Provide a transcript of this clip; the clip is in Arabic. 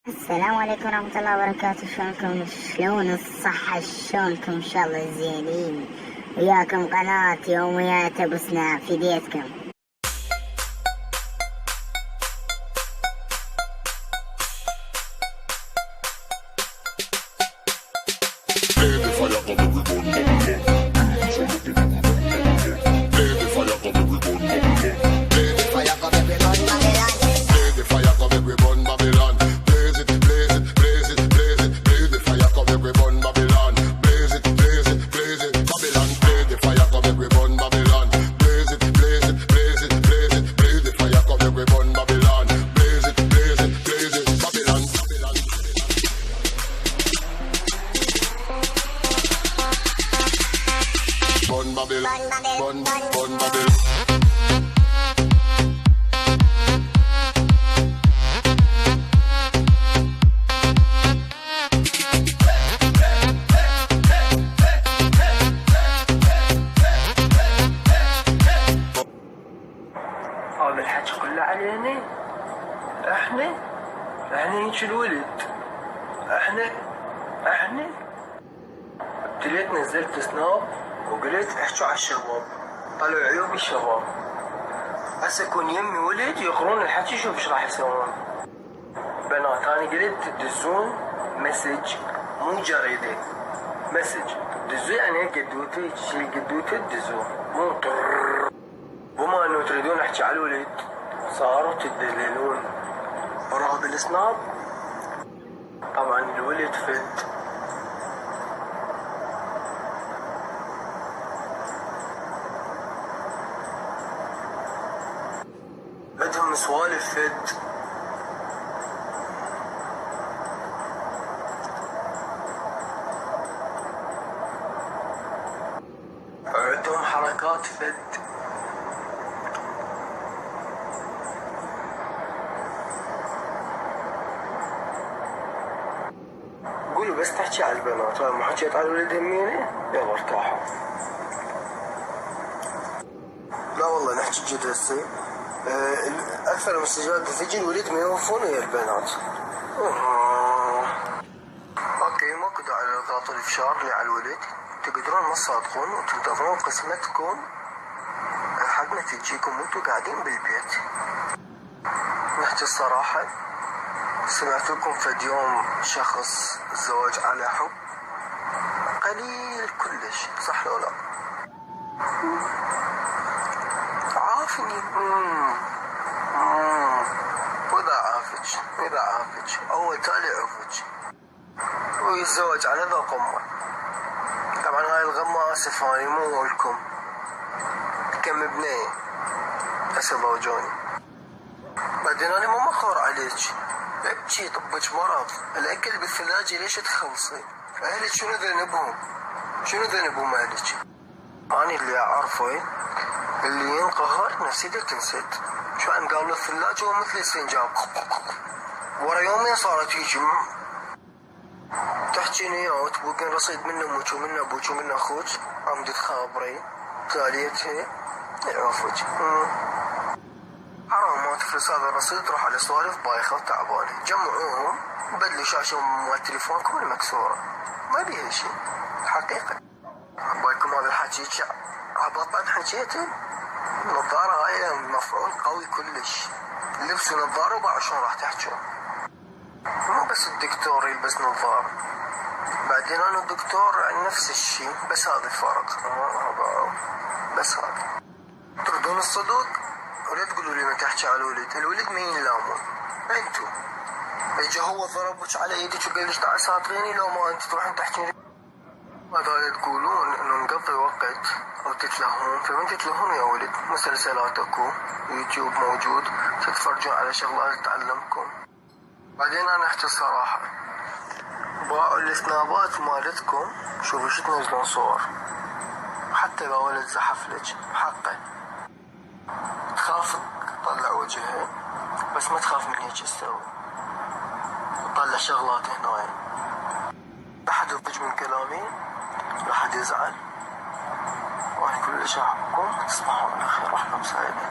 السلام عليكم ورحمة الله وبركاته. شلونكم؟ شلون الصحة؟ شلونكم؟ إن شاء الله زينين. وياكم قناة يوميات أبو سناب في بيتكم. هذا الحكي كله علينا احنا هيك الولد احنا ابتليت نزلت سناب وقلت احكوا على الشباب، طلعوا عيوب الشباب. هسه يكون يمي ولد يقرون الحكي، شوف ايش راح يسوون. بنات انا قلت تدزون مسج مو جريده، مسج تدزون يعني قدوته شي قدوته تدزون مو طر. وما انه تريدون احكي على الولد صاروا تدللون وراه بالسناب. طبعا الولد فد بدهم سوالف فد. عندهم حركات فد. قولوا بس تحكي على البنات، ما حكيت على الولد همينه يلا ارتاحوا. لا والله نحكي جد هسه. اكثر المستجدات تجي الولد ما يوفون ويا البنات. اوكي ماكو داعي لضغط الفشار اللي على الولد، تقدرون ما تصادقون وتنتظرون قسمتكم لحد ما تجيكم وانتو قاعدين بالبيت. نحكي الصراحة، سمعت لكم فد يوم شخص الزواج على حب قليل كلش، صح لو لا؟ عافني. وإذا عافج أول تالي عفج ويتزوج على ذا قمة. طبعا هاي الغمة آسف اني مو مولكم، كم بنية هسه بوجوني. بعدين انا مو مخور عليك، ابكي طبك مرض، الاكل بالثلاجة ليش تخلصي؟ اهلك شنو ذنبهم اهلك؟ اني اللي اعرفه اللي ينقهر نفسيته تنسد. شو عم قالوا الثلاجة هو مثل السنجاب، ورا يومين صارت هيجي تحكين اياه وتبوقين رصيد من امك ومن ابوك ومن اخوك، عم تخابرين تاليتها يعوفك. حرام ما تفلس هذا الرصيد، تروح على سوالف بايخة وتعبانة. جمعوهم بدلوا شاشة مال تليفونكم المكسورة، ما بيها شيء حقيقة. بايكم هذا الحكي عبطا حكيته. النظارة هاي مفعول قوي كلش، لبسوا نظارة وبعد شلون راح تحجون. مو بس الدكتور يلبس نظارة، بعدين انا الدكتور نفس الشيء، بس هذا الفرق. بس هذا تردون الصدق ولا تقولوا لي ما تحكي على الولد ما ينلامون. انتو اجا هو ضربك على يدك وقال لك تعال ساطريني، لو ما انت تروحين تحكين هذا تقولون انه نقضي وقت او تتلهون. فمن تتلهون يا ولد مسلسلات اكو، يوتيوب موجود، تتفرجون على شغلات تعلمكم. بعدين انا احكي الصراحة، باعوا السنابات مالتكم، شوفوا شو تنزلون صور، حتى لو ولد زحف لك حقه تخاف تطلع وجهه، بس ما تخاف من هيك تسوي، تطلع شغلات هنا. لا حد يضج من كلامي، لا حد يزعل، وانا كلش احبكم. تصبحوا على خير واحلى مساعدة.